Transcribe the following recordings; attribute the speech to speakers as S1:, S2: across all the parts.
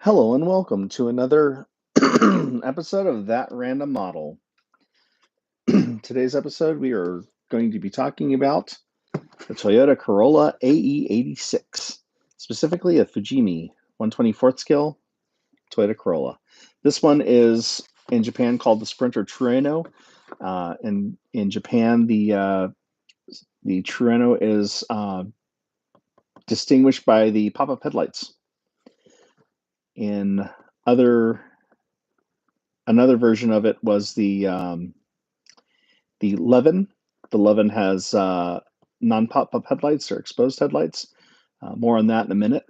S1: Hello and welcome to another episode of That Random Model. Today's episode, we are going to be talking about the Toyota Corolla AE86, specifically a Fujimi 124th scale Toyota Corolla. This one is in Japan called the Sprinter Trueno. And in Japan, the Trueno is distinguished by the pop-up headlights. In another version of it was the Levin. The Levin has non-pop-up headlights or exposed headlights. More on that in a minute.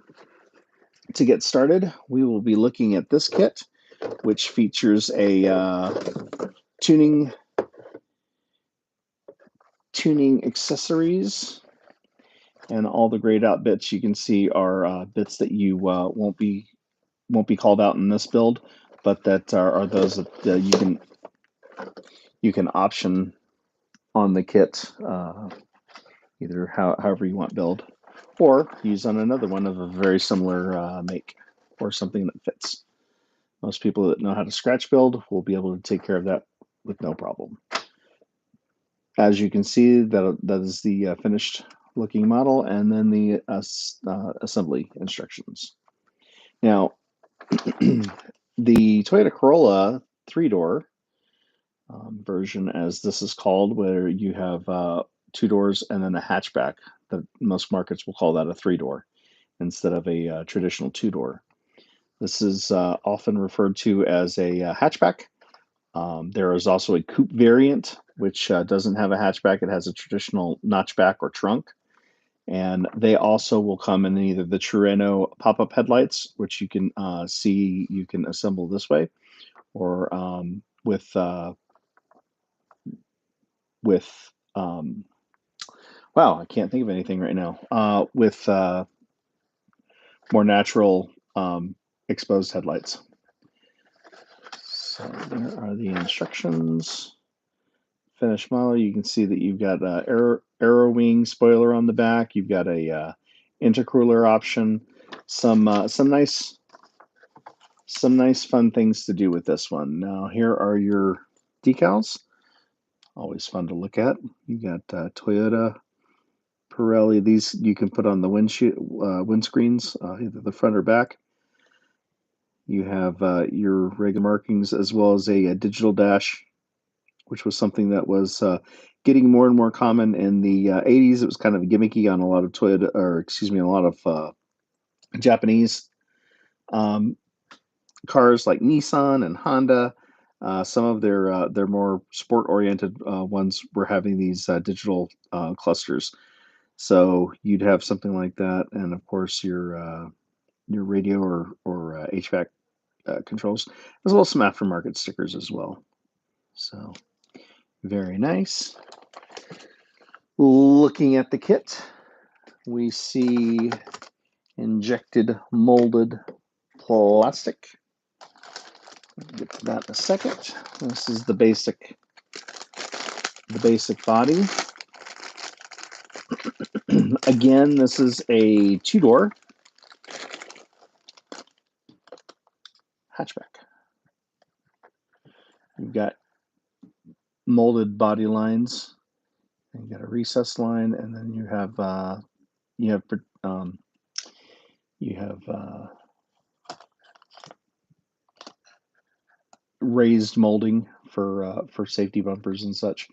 S1: To get started, we will be looking at this kit, which features a tuning accessories, and all the grayed out bits you can see are bits that you won't be called out in this build, but that are those that you can option on the kit, either however you want build, or use on another one of a very similar make, or something that fits. Most people that know how to scratch build will be able to take care of that with no problem. As you can see, that is the finished looking model, and then the assembly instructions. Now, the Toyota Corolla 3-door version, as this is called, where you have 2 doors and then a hatchback. Most markets will call that a 3-door instead of a traditional 2-door. This is often referred to as a hatchback. There is also a coupe variant, which doesn't have a hatchback. It has a traditional notchback or trunk. And they also will come in either the Trueno pop-up headlights, which you can see you can assemble this way, or with wow, I can't think of anything right now, with more natural exposed headlights. So there are the instructions. Finished model, you can see that you've got arrow wing spoiler on the back. You've got a intercooler option. Some nice fun things to do with this one. Now here are your decals. Always fun to look at. You got Toyota, Pirelli. These you can put on the windscreens, either the front or back. You have your regular markings, as well as a digital dash, which was something that was getting more and more common in the 80s. It was kind of gimmicky on a lot of Toyota, or excuse me, a lot of Japanese cars like Nissan and Honda. Some of their more sport-oriented ones were having these digital clusters. So you'd have something like that, and of course your radio or HVAC controls, as well as some aftermarket stickers as well. So very nice. Looking at the kit, we see injected molded plastic. We'll get to that in a second. This is the basic body. Again, this is a 2-door hatchback. You've got molded body lines. And you got a recess line, and then you have raised molding for safety bumpers and such.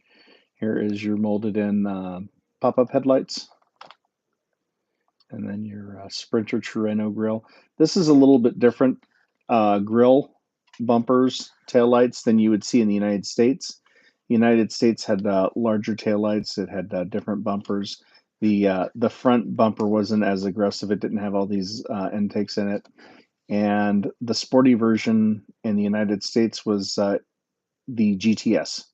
S1: Here is your molded in pop-up headlights, and then your Sprinter Trueno grill. This is a little bit different grill bumpers, taillights than you would see in the United States. The United States had larger taillights. It had different bumpers. The front bumper wasn't as aggressive. It didn't have all these intakes in it. And the sporty version in the United States was the GTS.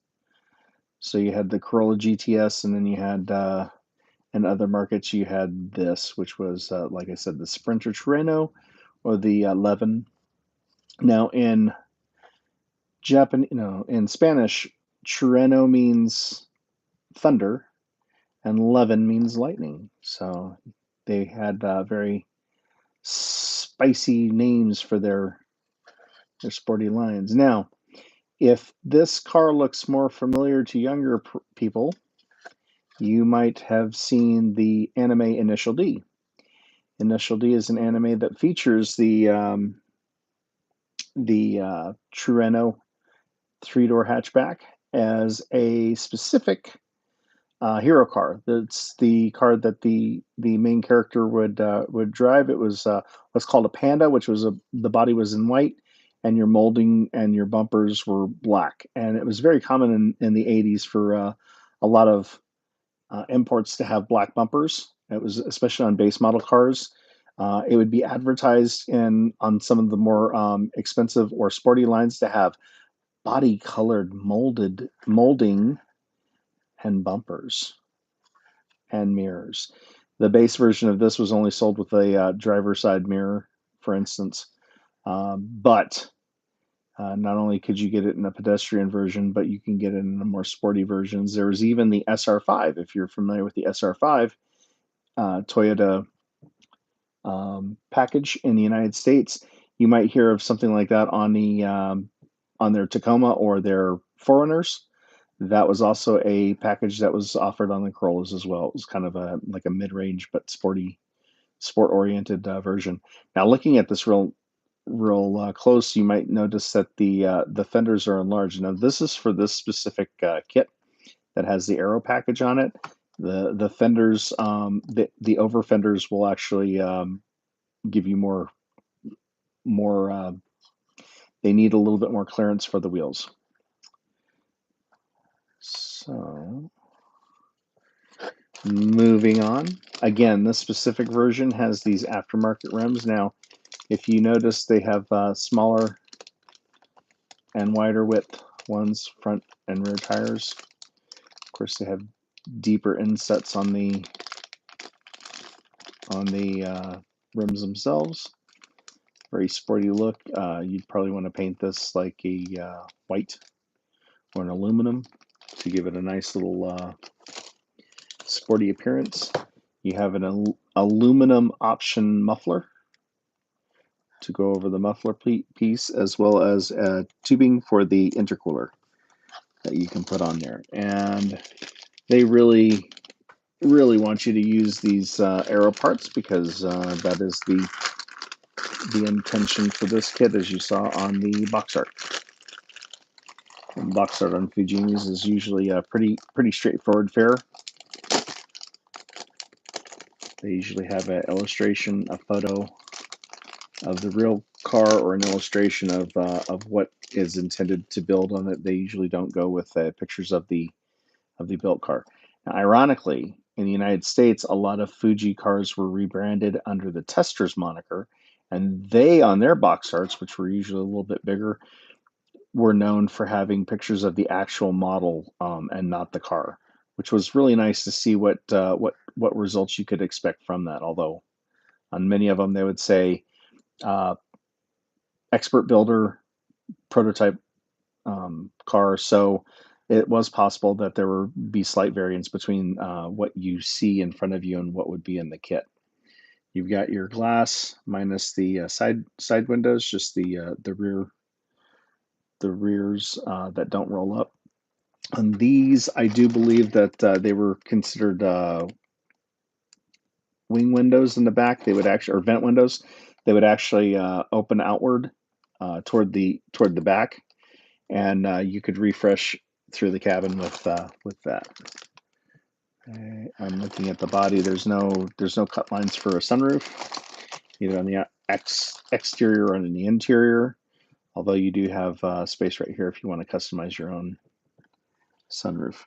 S1: So you had the Corolla GTS, and then you had in other markets you had this, which was like I said, the Sprinter Trueno or the Levin. Now in in Spanish, Trueno means thunder, and Levin means lightning. So they had very spicy names for their sporty lines. Now, if this car looks more familiar to younger people, you might have seen the anime Initial D. Initial D is an anime that features the Trueno three-door hatchback as a specific hero car. That's the car that the main character would drive. It was what's called a Panda, which was the body was in white, and your molding and your bumpers were black. And it was very common in the 80s for a lot of imports to have black bumpers. It was especially on base model cars. It would be advertised in on some of the more expensive or sporty lines to have body colored molding and bumpers and mirrors. The base version of this was only sold with a driver's side mirror, for instance. But not only could you get it in a pedestrian version, but you can get it in the more sporty versions. There was even the SR5. If you're familiar with the SR5 Toyota package in the United States, you might hear of something like that on their Tacoma or their Foreigners. That was also a package that was offered on the Corollas as well. It was kind of like a mid-range but sport-oriented version. Now, looking at this real close, you might notice that the fenders are enlarged. Now, this is for this specific kit that has the aero package on it. The fenders, the over fenders will actually give you more. They need a little bit more clearance for the wheels. So, moving on. Again, this specific version has these aftermarket rims. Now, if you notice, they have smaller and wider width ones, front and rear tires. Of course, they have deeper insets on the rims themselves. Very sporty look. You'd probably want to paint this like a white or an aluminum to give it a nice little sporty appearance. You have an aluminum option muffler to go over the muffler piece, as well as tubing for the intercooler that you can put on there. And they really want you to use these aero parts because that is the intention for this kit, as you saw on the box art. And box art on Fujimi's is usually a pretty straightforward fare. They usually have an illustration, a photo of the real car, or an illustration of what is intended to build on it. They usually don't go with pictures of the built car. Now, ironically, in the United States, a lot of Fuji cars were rebranded under the Testers moniker, and they, on their box arts, which were usually a little bit bigger, were known for having pictures of the actual model and not the car, which was really nice to see what results you could expect from that. Although on many of them, they would say expert builder prototype car. So it was possible that there would be slight variance between what you see in front of you and what would be in the kit. You've got your glass minus the side windows, just the rears that don't roll up. On these, I do believe that they were considered wing windows in the back. They would actually, or vent windows. They would actually open outward toward the back, and you could refresh through the cabin with that. I'm looking at the body. There's no cut lines for a sunroof, either on the exterior or on the interior. Although you do have space right here if you want to customize your own sunroof.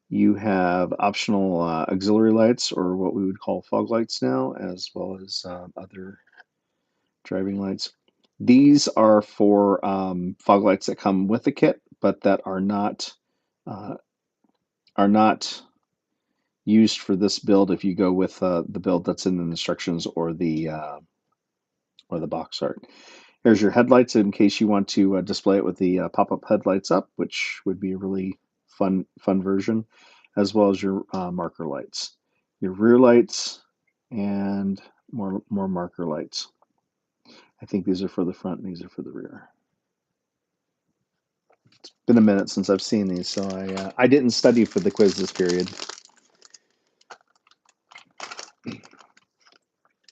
S1: You have optional auxiliary lights, or what we would call fog lights now, as well as other driving lights. These are for fog lights that come with the kit, but that are not used for this build if you go with the build that's in the instructions or the box art. Here's your headlights in case you want to display it with the pop-up headlights up, which would be a really fun version, as well as your marker lights, your rear lights, and more marker lights. I think these are for the front and these are for the rear. It's been a minute since I've seen these, so I didn't study for the quiz this period.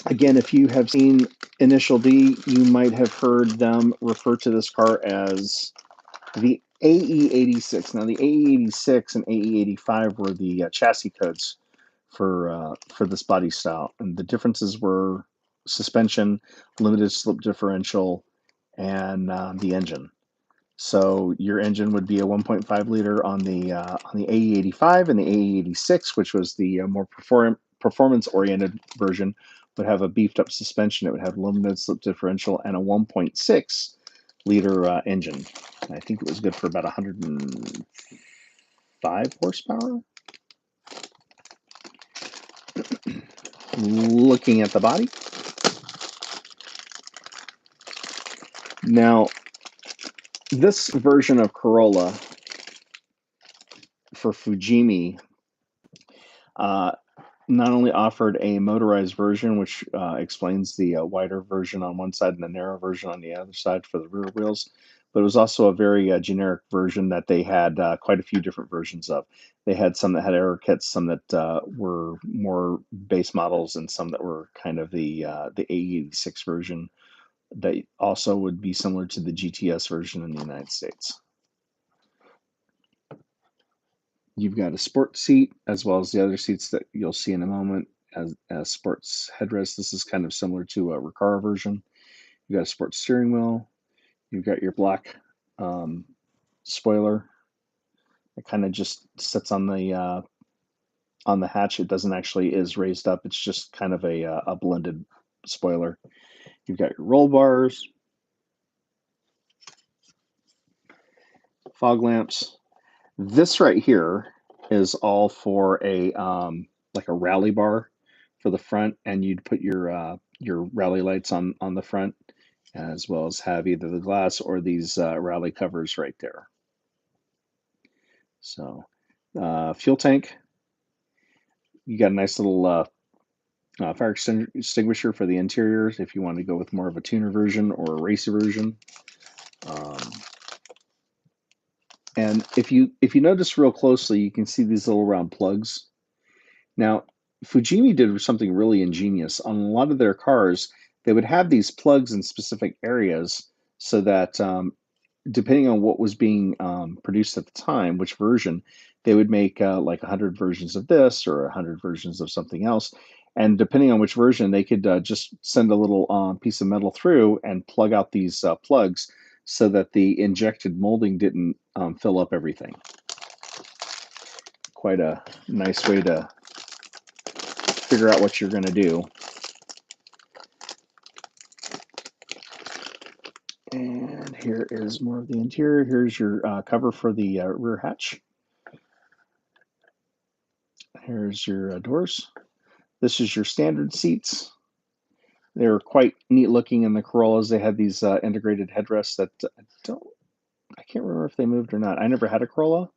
S1: Again, if you have seen Initial D, you might have heard them refer to this car as the AE86. Now, the AE86 and AE85 were the chassis codes for this body style, and the differences were suspension, limited slip differential, and the engine. So your engine would be a 1.5 liter on the AE85, and the AE86, which was the more performance-oriented version, would have a beefed up suspension. It would have limited slip differential and a 1.6 liter engine. I think it was good for about 105 horsepower. Looking at the body. Now, this version of Corolla for Fujimi not only offered a motorized version, which explains the wider version on one side and the narrow version on the other side for the rear wheels, but it was also a very generic version that they had quite a few different versions of. They had some that had error kits, some that were more base models, and some that were kind of the AE86 version that also would be similar to the GTS version in the United States. You've got a sport seat as well as the other seats that you'll see in a moment as sports headrest. This is kind of similar to a Recaro version. You've got a sports steering wheel. You've got your black spoiler. It kind of just sits on the hatch. It doesn't actually is raised up. It's just kind of a blended spoiler. You've got your roll bars, fog lamps. This right here is all for a like a rally bar for the front, and you'd put your rally lights on the front, as well as have either the glass or these rally covers right there. So fuel tank, you got a nice little fire extinguisher for the interiors if you want to go with more of a tuner version or a racer version. And if you notice real closely, you can see these little round plugs. Now, Fujimi did something really ingenious. On a lot of their cars, they would have these plugs in specific areas so that depending on what was being produced at the time, which version, they would make like 100 versions of this or 100 versions of something else. And depending on which version, they could just send a little piece of metal through and plug out these plugs so that the injected molding didn't fill up everything. Quite a nice way to figure out what you're going to do. And here is more of the interior. Here's your cover for the rear hatch. Here's your doors. This is your standard seats. They're quite neat looking in the Corollas. They had these integrated headrests that I can't remember if they moved or not. I never had a Corolla.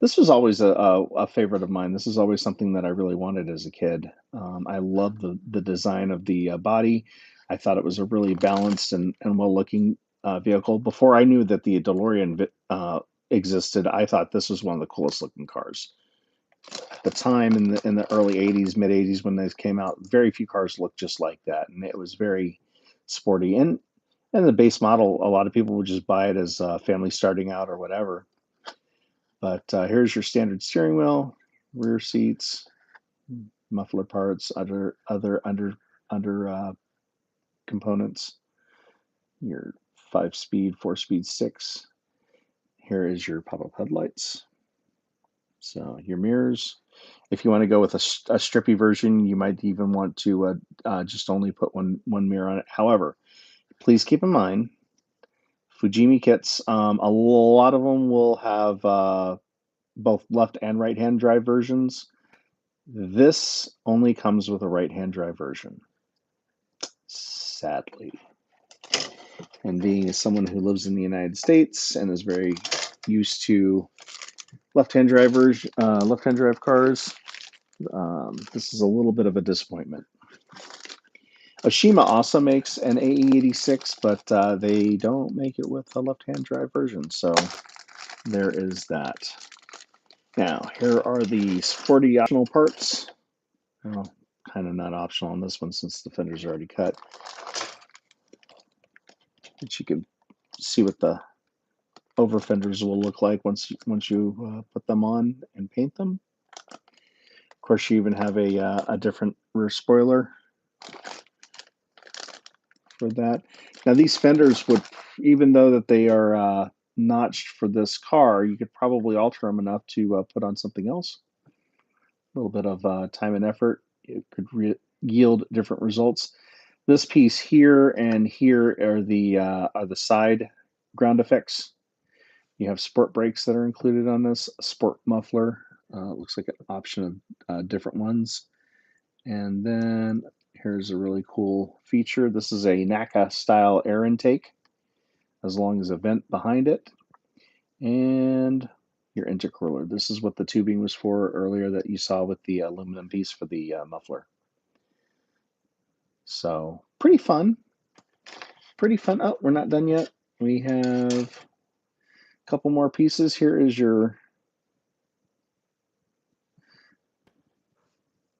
S1: This was always a favorite of mine. This is always something that I really wanted as a kid. I love the design of the body. I thought it was a really balanced and well-looking vehicle. Before I knew that the DeLorean existed, I thought this was one of the coolest looking cars. At the time in the early 80s, mid 80s, when these came out, very few cars looked just like that, and it was very sporty. And the base model, a lot of people would just buy it as family starting out or whatever. But here's your standard steering wheel, rear seats, muffler parts, other under components. Your 5-speed, 4-speed 6. Here is your pop-up headlights. So your mirrors. If you want to go with a strippy version, you might even want to just only put one mirror on it. However, please keep in mind, Fujimi kits, a lot of them will have both left and right-hand drive versions. This only comes with a right-hand drive version, sadly. And being someone who lives in the United States and is very used to left-hand drive cars, this is a little bit of a disappointment. Oshima also makes an AE86, but they don't make it with a left-hand drive version, so there is that. Now, here are the sporty optional parts. Well, kind of not optional on this one since the fenders are already cut. But you can see what the over fenders will look like once you put them on and paint them. Of course, you even have a different rear spoiler for that. Now, these fenders would, even though that they are notched for this car, you could probably alter them enough to put on something else. A little bit of time and effort. It could yield different results. This piece here and here are the side ground effects. You have sport brakes that are included on this, a sport muffler. Looks like an option of different ones. And then here's a really cool feature. This is a NACA style air intake, as long as a vent behind it. And your intercooler. This is what the tubing was for earlier that you saw with the aluminum piece for the muffler. So pretty fun. Pretty fun. Oh, we're not done yet. We have a couple more pieces. Here is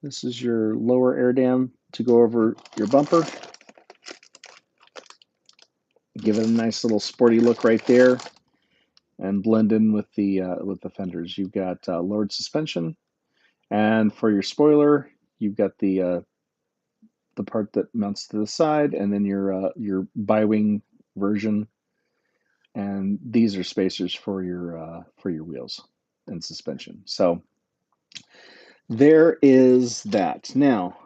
S1: this is your lower air dam to go over your bumper. Give it a nice little sporty look right there, and blend in with the fenders. You've got lowered suspension, and for your spoiler, you've got the part that mounts to the side, and then your bi-wing version. And these are spacers for your wheels and suspension. So there is that. Now,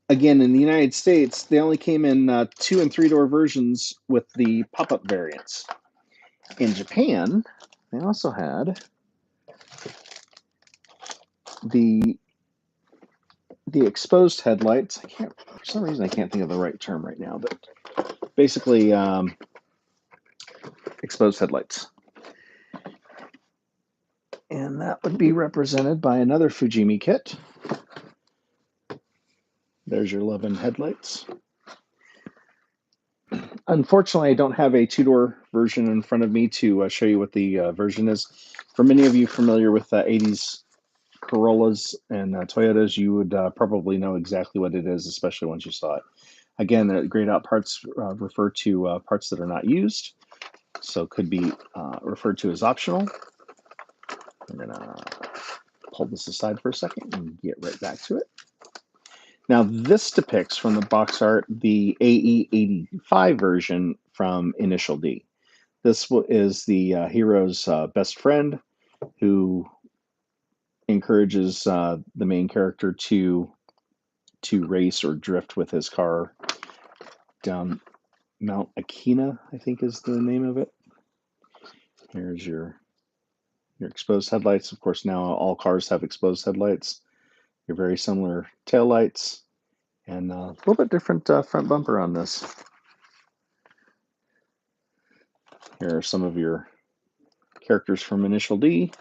S1: again, in the United States, they only came in 2- and 3-door versions with the pop-up variants. In Japan, they also had the exposed headlights. For some reason, I can't think of the right term right now, but basically exposed headlights. And that would be represented by another Fujimi kit. There's your 11 headlights. Unfortunately, I don't have a 2-door version in front of me to show you what the version is. For many of you familiar with 80s Corollas and Toyotas, you would probably know exactly what it is, especially once you saw it. Again, the grayed out parts refer to parts that are not used, so could be referred to as optional. I'm going to pull this aside for a second and get right back to it. Now, this depicts from the box art the AE85 version from Initial D. This is the hero's best friend who encourages the main character to race or drift with his car down Mount Akina, I think is the name of it. Here's your exposed headlights. Of course, now all cars have exposed headlights. Your very similar taillights, and a little bit different front bumper on this. Here are some of your characters from Initial D.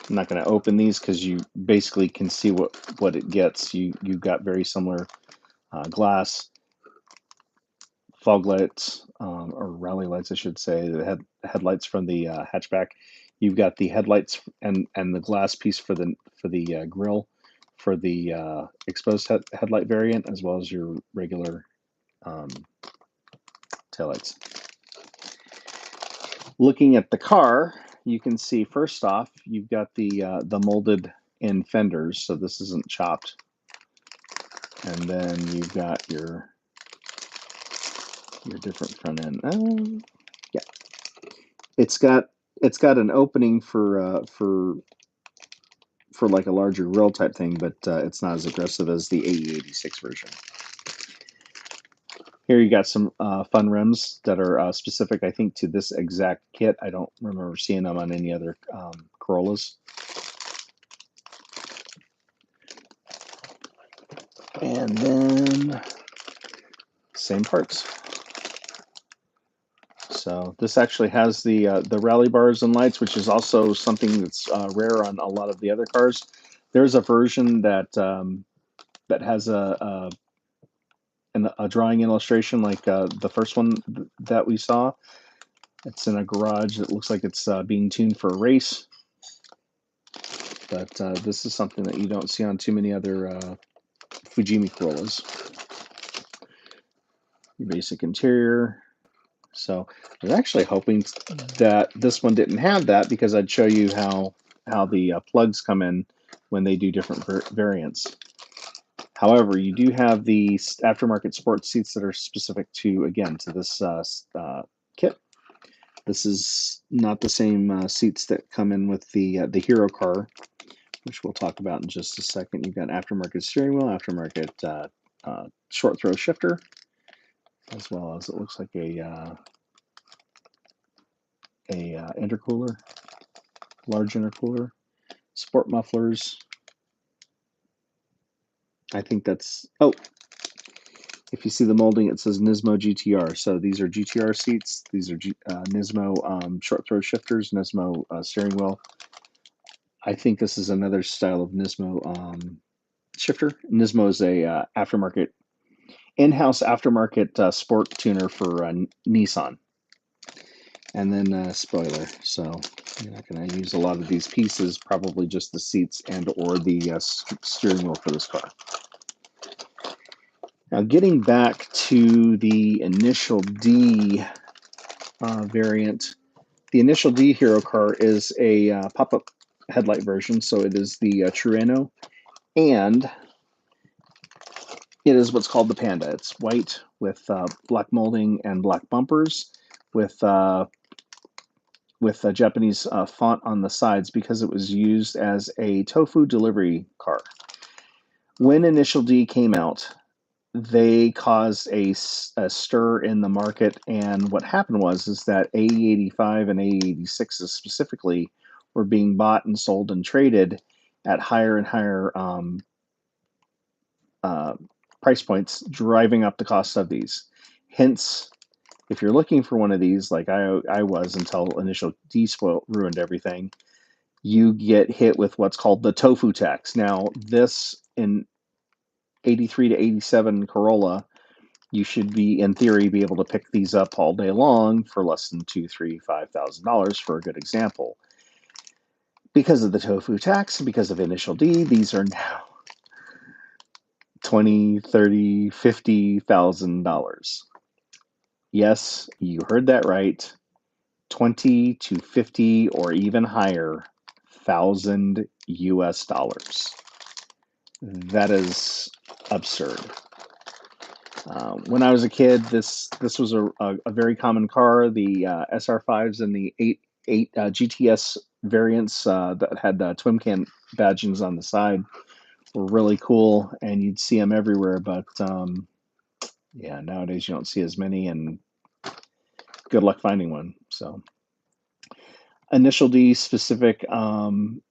S1: I'm not going to open these because you basically can see what it gets. You've got very similar glass, fog lights, or rally lights, I should say, the headlights from the hatchback. You've got the headlights and the glass piece for the grille for the exposed headlight variant, as well as your regular taillights. Looking at the car, you can see first off, you've got the molded in fenders, so this isn't chopped. And then you've got your different front end. Yeah, it's got an opening for like a larger grill type thing, but it's not as aggressive as the AE86 version. Here you got some fun rims that are specific, I think, to this exact kit. I don't remember seeing them on any other Corollas. And then same parts. So this actually has the rally bars and lights, which is also something that's rare on a lot of the other cars. There's a version that that has a drawing illustration like the first one that we saw. It's in a garage that looks like it's being tuned for a race. But this is something that you don't see on too many other Fujimi Corollas. Your basic interior. So I was actually hoping that this one didn't have that, because I'd show you how the plugs come in when they do different variants. However, you do have the aftermarket sports seats that are specific to, again, to this kit. This is not the same seats that come in with the Hero car, which we'll talk about in just a second. You've got aftermarket steering wheel, aftermarket short throw shifter, as well as it looks like a intercooler, large intercooler, sport mufflers. I think that's, oh, if you see the molding, it says Nismo GTR. So these are GTR seats. These are Nismo short throw shifters, Nismo steering wheel. I think this is another style of Nismo shifter. Nismo is a aftermarket, in-house aftermarket sport tuner for Nissan. And then spoiler. So you're not going to use a lot of these pieces, probably just the seats and or the steering wheel for this car. Now, getting back to the Initial D variant, the Initial D Hero car is a pop-up headlight version, so it is the Trueno, and it is what's called the Panda. It's white with black molding and black bumpers, with a Japanese font on the sides, because it was used as a tofu delivery car. When Initial D came out, they caused a stir in the market, and what happened is that AE85 and AE86s specifically were being bought and sold and traded at higher and higher price points, driving up the cost of these. Hence, if you're looking for one of these, like I was until Initial D ruined everything, you get hit with what's called the tofu tax. Now, this in 83 to 87 Corolla, you should be, in theory, be able to pick these up all day long for less than $2,000, $3,000, $5,000 for a good example. Because of the tofu tax and because of Initial D, these are now $20,000, $30,000, $50,000. Yes, you heard that right. 20 to 50 or even higher thousand US dollars. That is absurd. When I was a kid, this was a very common car. The SR5s and the 8 GTS variants that had twin cam badgings on the side were really cool, and you'd see them everywhere. But yeah, nowadays you don't see as many, and good luck finding one. So, Initial D specific Akina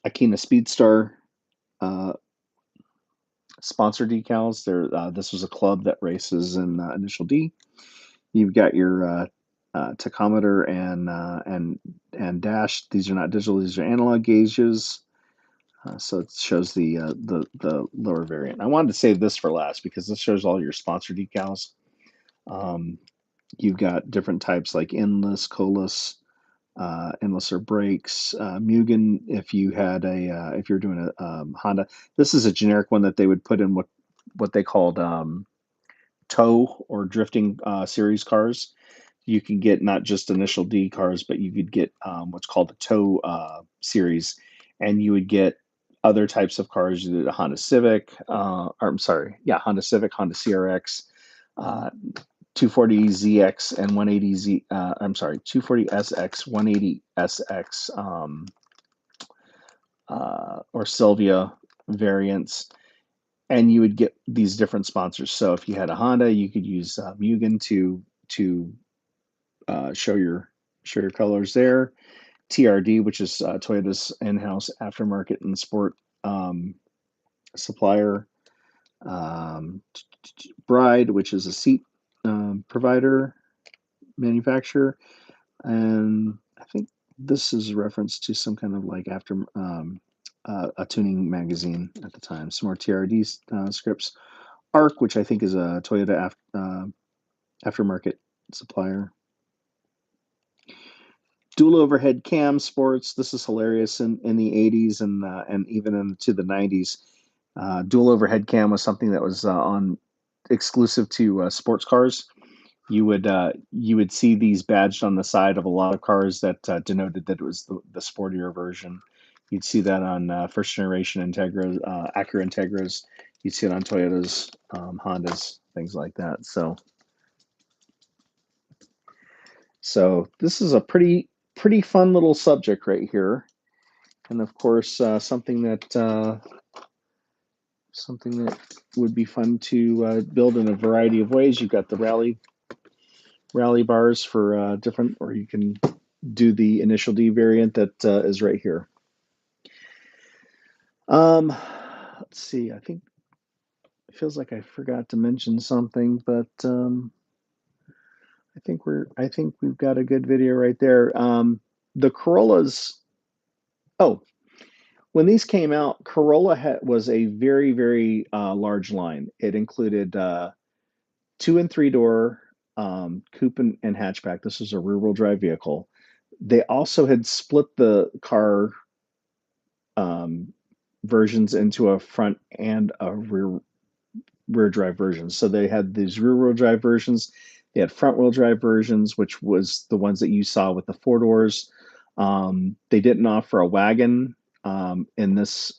S1: Speedstar sponsor decals. This was a club that races in Initial D. You've got your tachometer and dash. These are not digital; these are analog gauges. So it shows the lower variant. I wanted to save this for last because this shows all your sponsor decals. You've got different types like endless, coless, endless or brakes, Mugen. If you had if you're doing a Honda, this is a generic one that they would put in what they called tow or drifting series cars. You can get not just Initial D cars, but you could get what's called a tow series, and you would get other types of cars, the Honda Civic, or I'm sorry, yeah, Honda Civic, Honda CRX, 240ZX and 180Z. I'm sorry, 240SX, 180SX, or Sylvia variants, and you would get these different sponsors. So if you had a Honda, you could use Mugen to show your colors there. TRD, which is Toyota's in-house aftermarket and sport supplier. Bride, which is a seat provider, manufacturer, and I think this is a reference to some kind of like a tuning magazine at the time. Some more TRD scripts. ARC, which I think is a Toyota aftermarket supplier. Dual overhead cam sports. This is hilarious in the 80s and even into the 90s. Dual overhead cam was something that was on exclusive to sports cars. You would see these badged on the side of a lot of cars that denoted that it was the sportier version. You'd see that on first generation Integra, Acura Integras. You'd see it on Toyotas, Hondas, things like that. So this is a pretty fun little subject right here, and of course something that would be fun to build in a variety of ways. You've got the rally bars for different, or you can do the initial D variant that is right here. Let's see. I think it feels like I forgot to mention something, but I think we've got a good video right there. The Corollas. Oh, when these came out, Corolla was a very large line. It included 2 and 3 door coupe and hatchback. This was a rear wheel drive vehicle. They also had split the car versions into a front and a rear drive version. So they had these rear wheel drive versions. They had front wheel drive versions, which was the ones that you saw with the 4 doors. They didn't offer a wagon in this,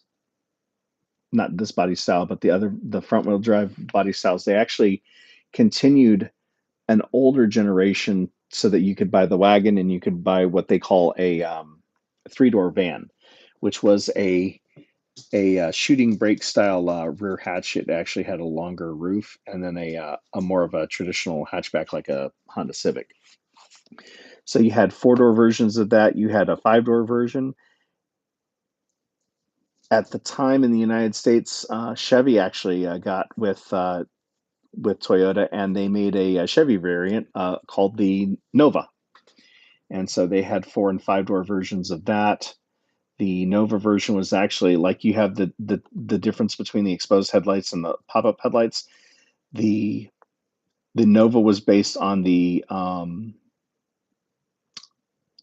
S1: not this body style, but the front wheel drive body styles. They actually continued an older generation so that you could buy the wagon and you could buy what they call a 3-door van, which was a shooting brake style rear hatch. It actually had a longer roof, and then a more of a traditional hatchback like a Honda Civic. So you had 4-door versions of that. You had a 5-door version. At the time in the United States, Chevy actually got with Toyota, and they made a Chevy variant called the Nova. And so they had 4 and 5-door versions of that. The Nova version was actually like you have the difference between the exposed headlights and the pop-up headlights. The Nova was based on the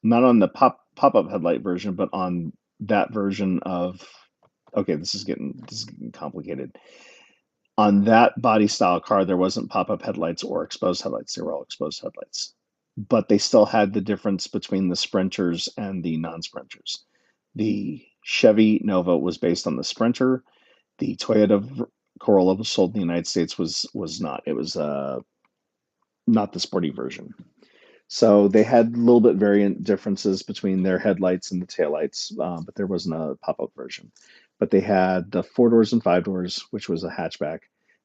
S1: not on the pop-up headlight version, but on that version of, okay, this is getting complicated. On that body style car, there wasn't pop-up headlights or exposed headlights. They were all exposed headlights. But they still had the difference between the Sprinters and the non-Sprinters. The Chevy Nova was based on the Sprinter. The Toyota Corolla was sold in the United States was not. It was not the sporty version. So they had a little bit variant differences between their headlights and the taillights, but there wasn't a pop-up version. But they had the 4 doors and 5 doors, which was a hatchback.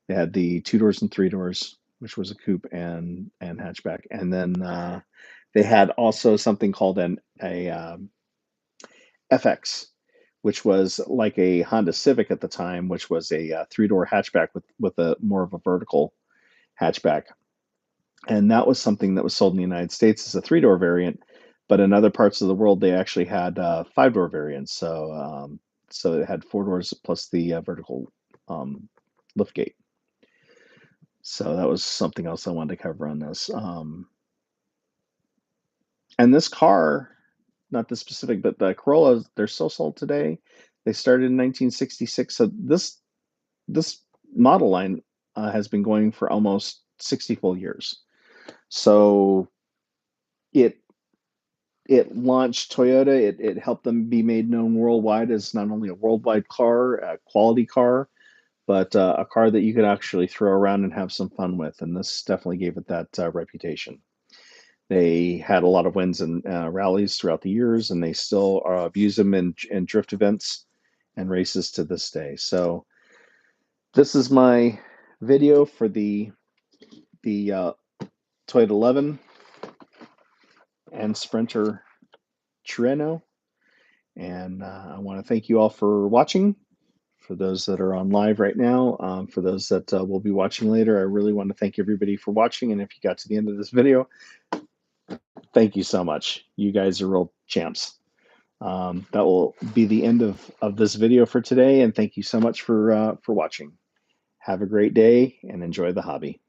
S1: They had the 2 doors and 3 doors, which was a coupe and hatchback. And then they had also something called a FX, which was like a Honda Civic at the time, which was a 3-door hatchback with a more of a vertical hatchback. And that was something that was sold in the United States as a 3-door variant, but in other parts of the world they actually had 5-door variants. So it had 4 doors plus the vertical liftgate. So that was something else I wanted to cover on this. And this car, not the specific, but the Corollas, they're still sold today. They started in 1966. So this model line has been going for almost 60 full years. So it launched Toyota. It helped them be made known worldwide as not only a worldwide car, a quality car, but a car that you could actually throw around and have some fun with. And this definitely gave it that reputation. They had a lot of wins and rallies throughout the years, and they still use them in drift events and races to this day. So this is my video for the Toyota 11 and Sprinter Trueno. And I want to thank you all for watching. For those that are on live right now, for those that will be watching later, I really want to thank everybody for watching. And if you got to the end of this video, thank you so much. You guys are real champs. That will be the end of this video for today, and thank you so much for watching. Have a great day and enjoy the hobby.